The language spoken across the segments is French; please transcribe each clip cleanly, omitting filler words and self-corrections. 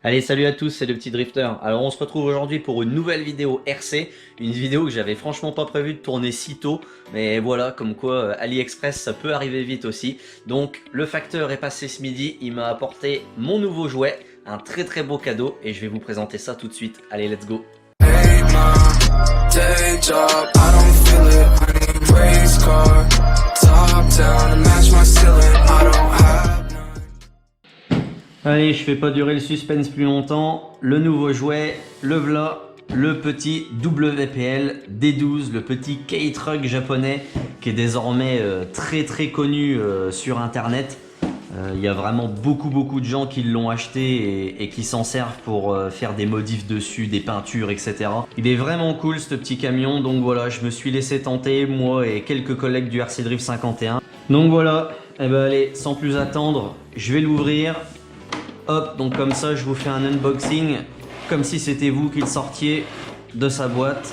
Allez, salut à tous, c'est le petit drifter. Alors on se retrouve aujourd'hui pour une nouvelle vidéo RC, une vidéo que j'avais franchement pas prévu de tourner si tôt, mais voilà, comme quoi AliExpress ça peut arriver vite aussi. Donc le facteur est passé ce midi, il m'a apporté mon nouveau jouet, un très très beau cadeau, et je vais vous présenter ça tout de suite. Allez, let's go. Allez, je fais pas durer le suspense plus longtemps. Le nouveau jouet, le v'là, le petit WPL D12, le petit K-Truck japonais qui est désormais très très connu sur internet. Il y a vraiment beaucoup de gens qui l'ont acheté et qui s'en servent pour faire des modifs dessus, des peintures, etc. Il est vraiment cool ce petit camion, donc voilà, je me suis laissé tenter, moi et quelques collègues du RC Drift 51. Donc voilà, et ben allez, sans plus attendre, je vais l'ouvrir. Hop, donc comme ça je vous fais un unboxing comme si c'était vous qui le sortiez de sa boîte.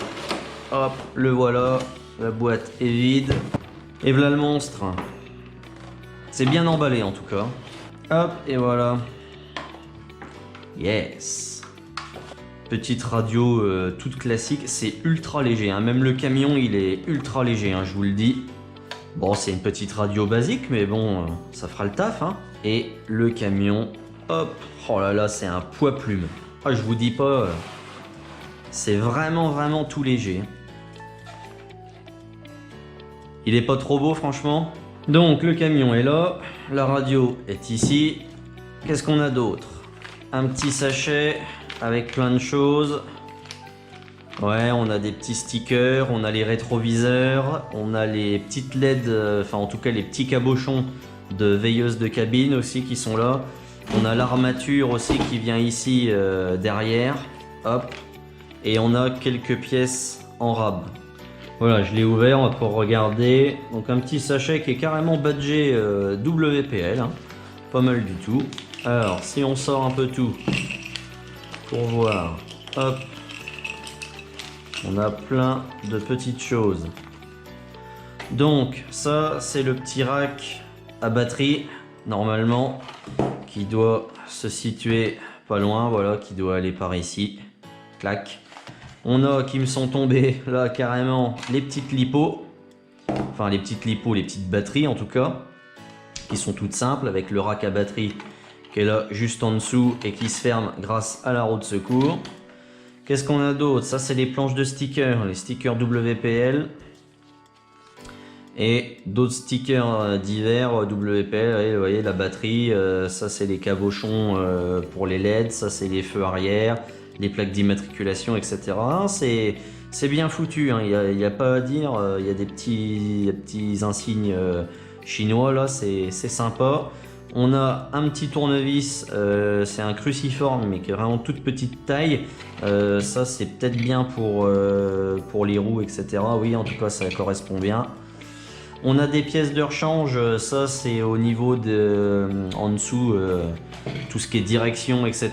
Hop, le voilà, la boîte est vide. Et voilà le monstre. C'est bien emballé en tout cas. Hop, et voilà. Yes. Petite radio toute classique, c'est ultra léger, hein. Même le camion il est ultra léger, hein, je vous le dis. Bon, c'est une petite radio basique, mais bon, ça fera le taf, hein. Et le camion... Hop, oh là là, c'est un poids plume. Ah, je vous dis pas, c'est vraiment tout léger. Il est pas trop beau, franchement. Donc, le camion est là, la radio est ici. Qu'est-ce qu'on a d'autre? Un petit sachet avec plein de choses. Ouais, on a des petits stickers, on a les rétroviseurs, on a les petites LED, enfin en tout cas les petits cabochons de veilleuse de cabine aussi qui sont là. On a l'armature aussi qui vient ici derrière, hop, et on a quelques pièces en rab. Voilà, je l'ai ouvert, on va pouvoir regarder. Donc un petit sachet qui est carrément badgé WPL, hein. Pas mal du tout. Alors, si on sort un peu tout, pour voir, hop, on a plein de petites choses. Donc, ça, c'est le petit rack à batterie, normalement, qui doit se situer pas loin, voilà, qui doit aller par ici. Clac. On a qui me sont tombés là carrément les petites lipos, enfin les petites lipos, les petites batteries en tout cas, qui sont toutes simples avec le rack à batterie qui est là juste en dessous et qui se ferme grâce à la roue de secours. Qu'est-ce qu'on a d'autre? Ça c'est les planches de stickers, les stickers WPL. Et d'autres stickers divers WPL, vous voyez la batterie, ça c'est les cabochons pour les LED, ça c'est les feux arrière, les plaques d'immatriculation, etc. C'est bien foutu, hein. Il n'y a pas à dire, il y a des petits insignes chinois là, c'est sympa. On a un petit tournevis, c'est un cruciforme mais qui est vraiment toute petite taille. Ça c'est peut-être bien pour les roues, etc. Oui, en tout cas ça correspond bien. On a des pièces de rechange, ça c'est au niveau de en dessous, tout ce qui est direction, etc.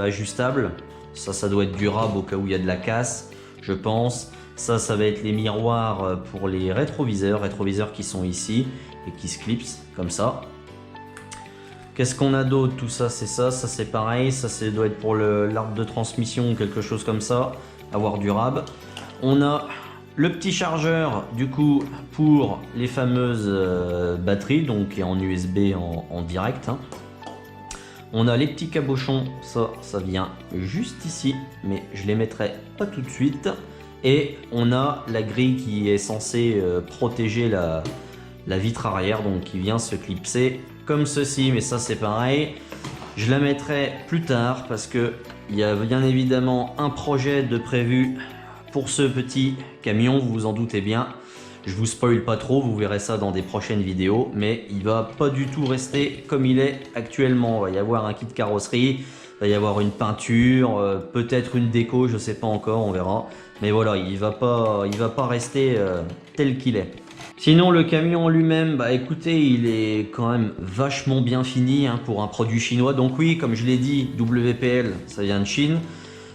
Ajustable. Ça doit être durable au cas où il y a de la casse, je pense. Ça va être les miroirs pour les rétroviseurs qui sont ici et qui se clipsent comme ça. Qu'est-ce qu'on a d'autre? Tout ça c'est pareil, ça doit être pour l'arbre de transmission ou quelque chose comme ça, avoir durable. On a le petit chargeur du coup pour les fameuses batteries, donc qui est en USB en direct, hein. On a les petits cabochons, ça vient juste ici, mais je les mettrai pas tout de suite. Et on a la grille qui est censée protéger la vitre arrière, donc qui vient se clipser comme ceci, mais ça c'est pareil. Je la mettrai plus tard parce que il y a bien évidemment un projet de prévu pour ce petit camion, vous vous en doutez bien. Je vous spoil pas trop, vous verrez ça dans des prochaines vidéos, mais il va pas du tout rester comme il est actuellement. Il va y avoir un kit carrosserie, il va y avoir une peinture, peut-être une déco, je sais pas encore, on verra. Mais voilà, il va pas rester tel qu'il est. Sinon le camion en lui-même, bah écoutez, il est quand même vachement bien fini, hein, pour un produit chinois. Donc oui, comme je l'ai dit, WPL, ça vient de Chine.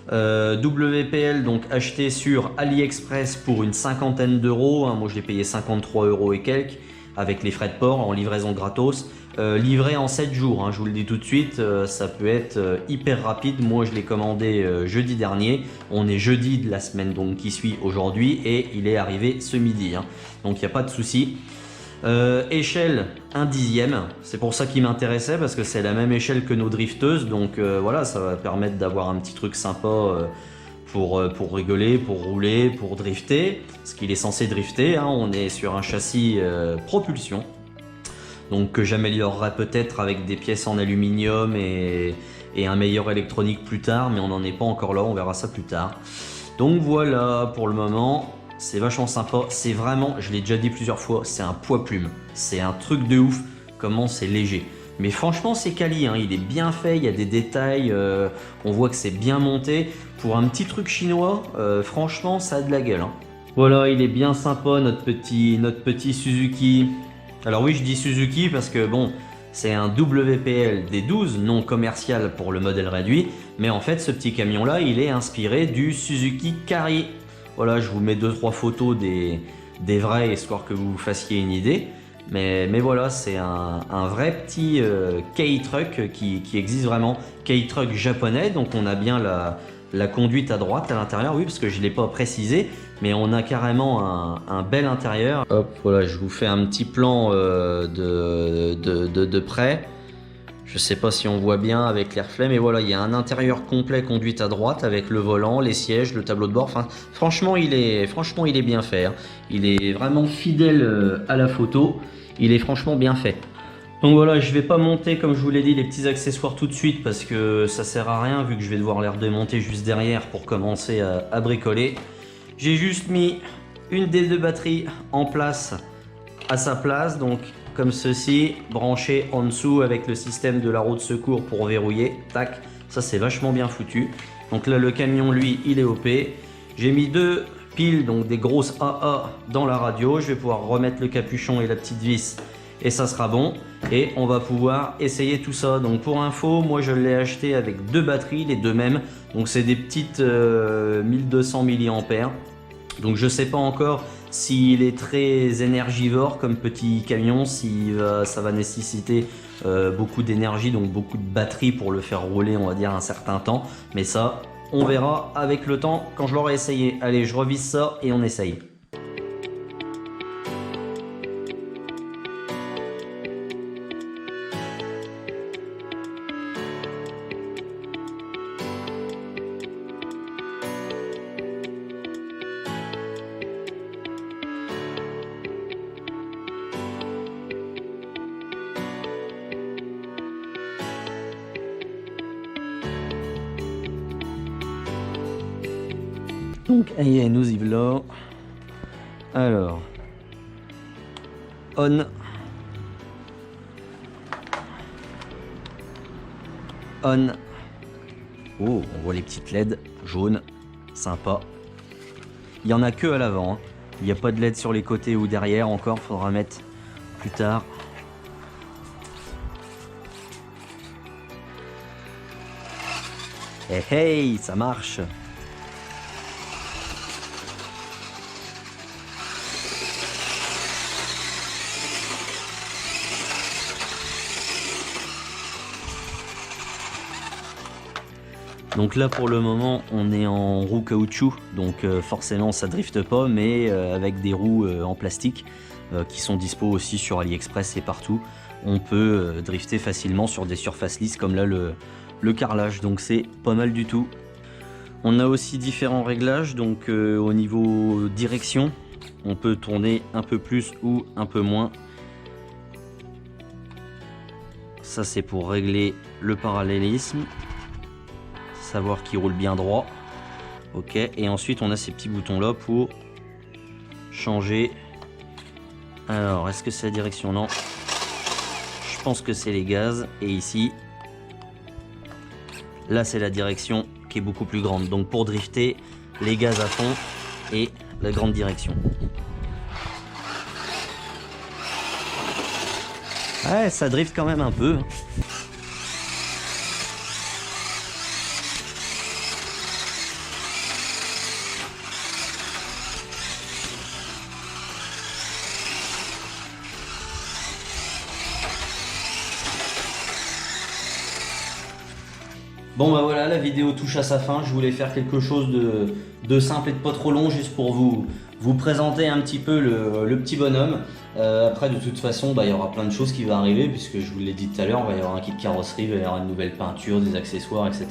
WPL donc acheté sur AliExpress pour une cinquantaine d'euros, hein. Moi je l'ai payé 53 € et quelques avec les frais de port en livraison gratos. livré en 7 jours, hein, je vous le dis tout de suite, ça peut être hyper rapide. Moi je l'ai commandé jeudi dernier, on est jeudi de la semaine donc qui suit aujourd'hui et il est arrivé ce midi, hein. Donc il n'y a pas de souci. Échelle 1/10, c'est pour ça qu'il m'intéressait parce que c'est la même échelle que nos drifteuses, donc voilà, ça va permettre d'avoir un petit truc sympa pour rigoler, pour rouler, pour drifter, parce qu'il est censé drifter, hein. On est sur un châssis propulsion, donc que j'améliorerai peut-être avec des pièces en aluminium et un meilleur électronique plus tard, mais on n'en est pas encore là, on verra ça plus tard. Donc voilà, pour le moment, c'est vachement sympa, c'est vraiment, je l'ai déjà dit plusieurs fois, c'est un poids plume, c'est un truc de ouf, comment c'est léger. Mais franchement c'est quali, hein, il est bien fait, il y a des détails, on voit que c'est bien monté. Pour un petit truc chinois, franchement ça a de la gueule, hein. Voilà, il est bien sympa notre petit Suzuki. Alors oui, je dis Suzuki parce que bon, c'est un WPL D12 non commercial pour le modèle réduit, mais en fait ce petit camion là il est inspiré du Suzuki Carry. Voilà, je vous mets 2-3 photos des vrais, histoire que vous vous fassiez une idée. Mais voilà, c'est un vrai petit K-Truck qui existe vraiment. K-Truck japonais, donc on a bien la conduite à droite à l'intérieur, oui, parce que je ne l'ai pas précisé, mais on a carrément un bel intérieur. Hop, voilà, je vous fais un petit plan de près. Je sais pas si on voit bien avec les reflets, mais voilà, il y a un intérieur complet conduite à droite avec le volant, les sièges, le tableau de bord. Enfin, franchement, il est bien fait, hein. Il est vraiment fidèle à la photo. Il est franchement bien fait. Donc voilà, je vais pas monter, comme je vous l'ai dit, les petits accessoires tout de suite parce que ça sert à rien vu que je vais devoir les redémonter juste derrière pour commencer à bricoler. J'ai juste mis une des deux batteries en place à sa place, donc comme ceci, branché en dessous avec le système de la roue de secours pour verrouiller. Tac, ça c'est vachement bien foutu. Donc là le camion lui il est OP. J'ai mis deux piles, donc des grosses AA dans la radio. Je vais pouvoir remettre le capuchon et la petite vis et ça sera bon. Et on va pouvoir essayer tout ça. Donc pour info, moi je l'ai acheté avec deux batteries, les deux mêmes. Donc c'est des petites 1200 mAh. Donc je sais pas encore s'il est très énergivore comme petit camion, si ça va nécessiter beaucoup d'énergie, donc beaucoup de batterie pour le faire rouler, on va dire un certain temps. Mais ça, on verra avec le temps quand je l'aurai essayé. Allez, je revise ça et on essaye. Donc, allez, nous y voilà. Alors, on. On. Oh, on voit les petites LED jaunes. Sympa. Il n'y en a que à l'avant, hein. Il n'y a pas de LED sur les côtés ou derrière encore. Faudra mettre plus tard. Hey, hey, ça marche. Donc là pour le moment on est en roue caoutchouc, donc forcément ça drifte pas, mais avec des roues en plastique qui sont dispo aussi sur AliExpress et partout, on peut drifter facilement sur des surfaces lisses comme là le carrelage, donc c'est pas mal du tout. On a aussi différents réglages, donc au niveau direction, on peut tourner un peu plus ou un peu moins. Ça c'est pour régler le parallélisme, savoir qu'il roule bien droit. Ok, et ensuite on a ces petits boutons là pour changer. Alors est-ce que c'est la direction? Non, je pense que c'est les gaz. Et ici là c'est la direction qui est beaucoup plus grande, donc pour drifter les gaz à fond et la grande direction. Ouais, ça drift quand même un peu. Bon bah voilà, la vidéo touche à sa fin. Je voulais faire quelque chose de simple et de pas trop long, juste pour vous présenter un petit peu le petit bonhomme. Après, de toute façon, bah, il y aura plein de choses qui vont arriver, puisque je vous l'ai dit tout à l'heure, il va y avoir un kit carrosserie, il va y avoir une nouvelle peinture, des accessoires, etc.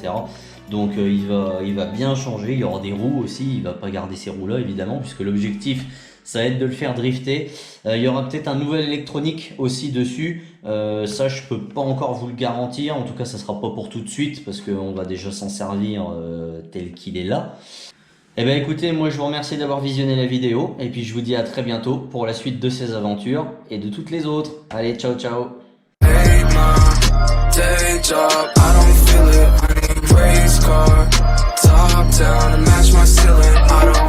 Donc il va bien changer. Il y aura des roues aussi. Il va pas garder ces roues là évidemment, puisque l'objectif ça va être de le faire drifter. Il y aura peut-être un nouvel électronique aussi dessus. Ça je peux pas encore vous le garantir. En tout cas ça sera pas pour tout de suite, parce qu'on va déjà s'en servir tel qu'il est là. Eh bien écoutez, moi je vous remercie d'avoir visionné la vidéo. Et puis je vous dis à très bientôt pour la suite de ces aventures et de toutes les autres. Allez, ciao ciao. Hey, day job, I don't feel it. I need race car, top down to match my ceiling. I don't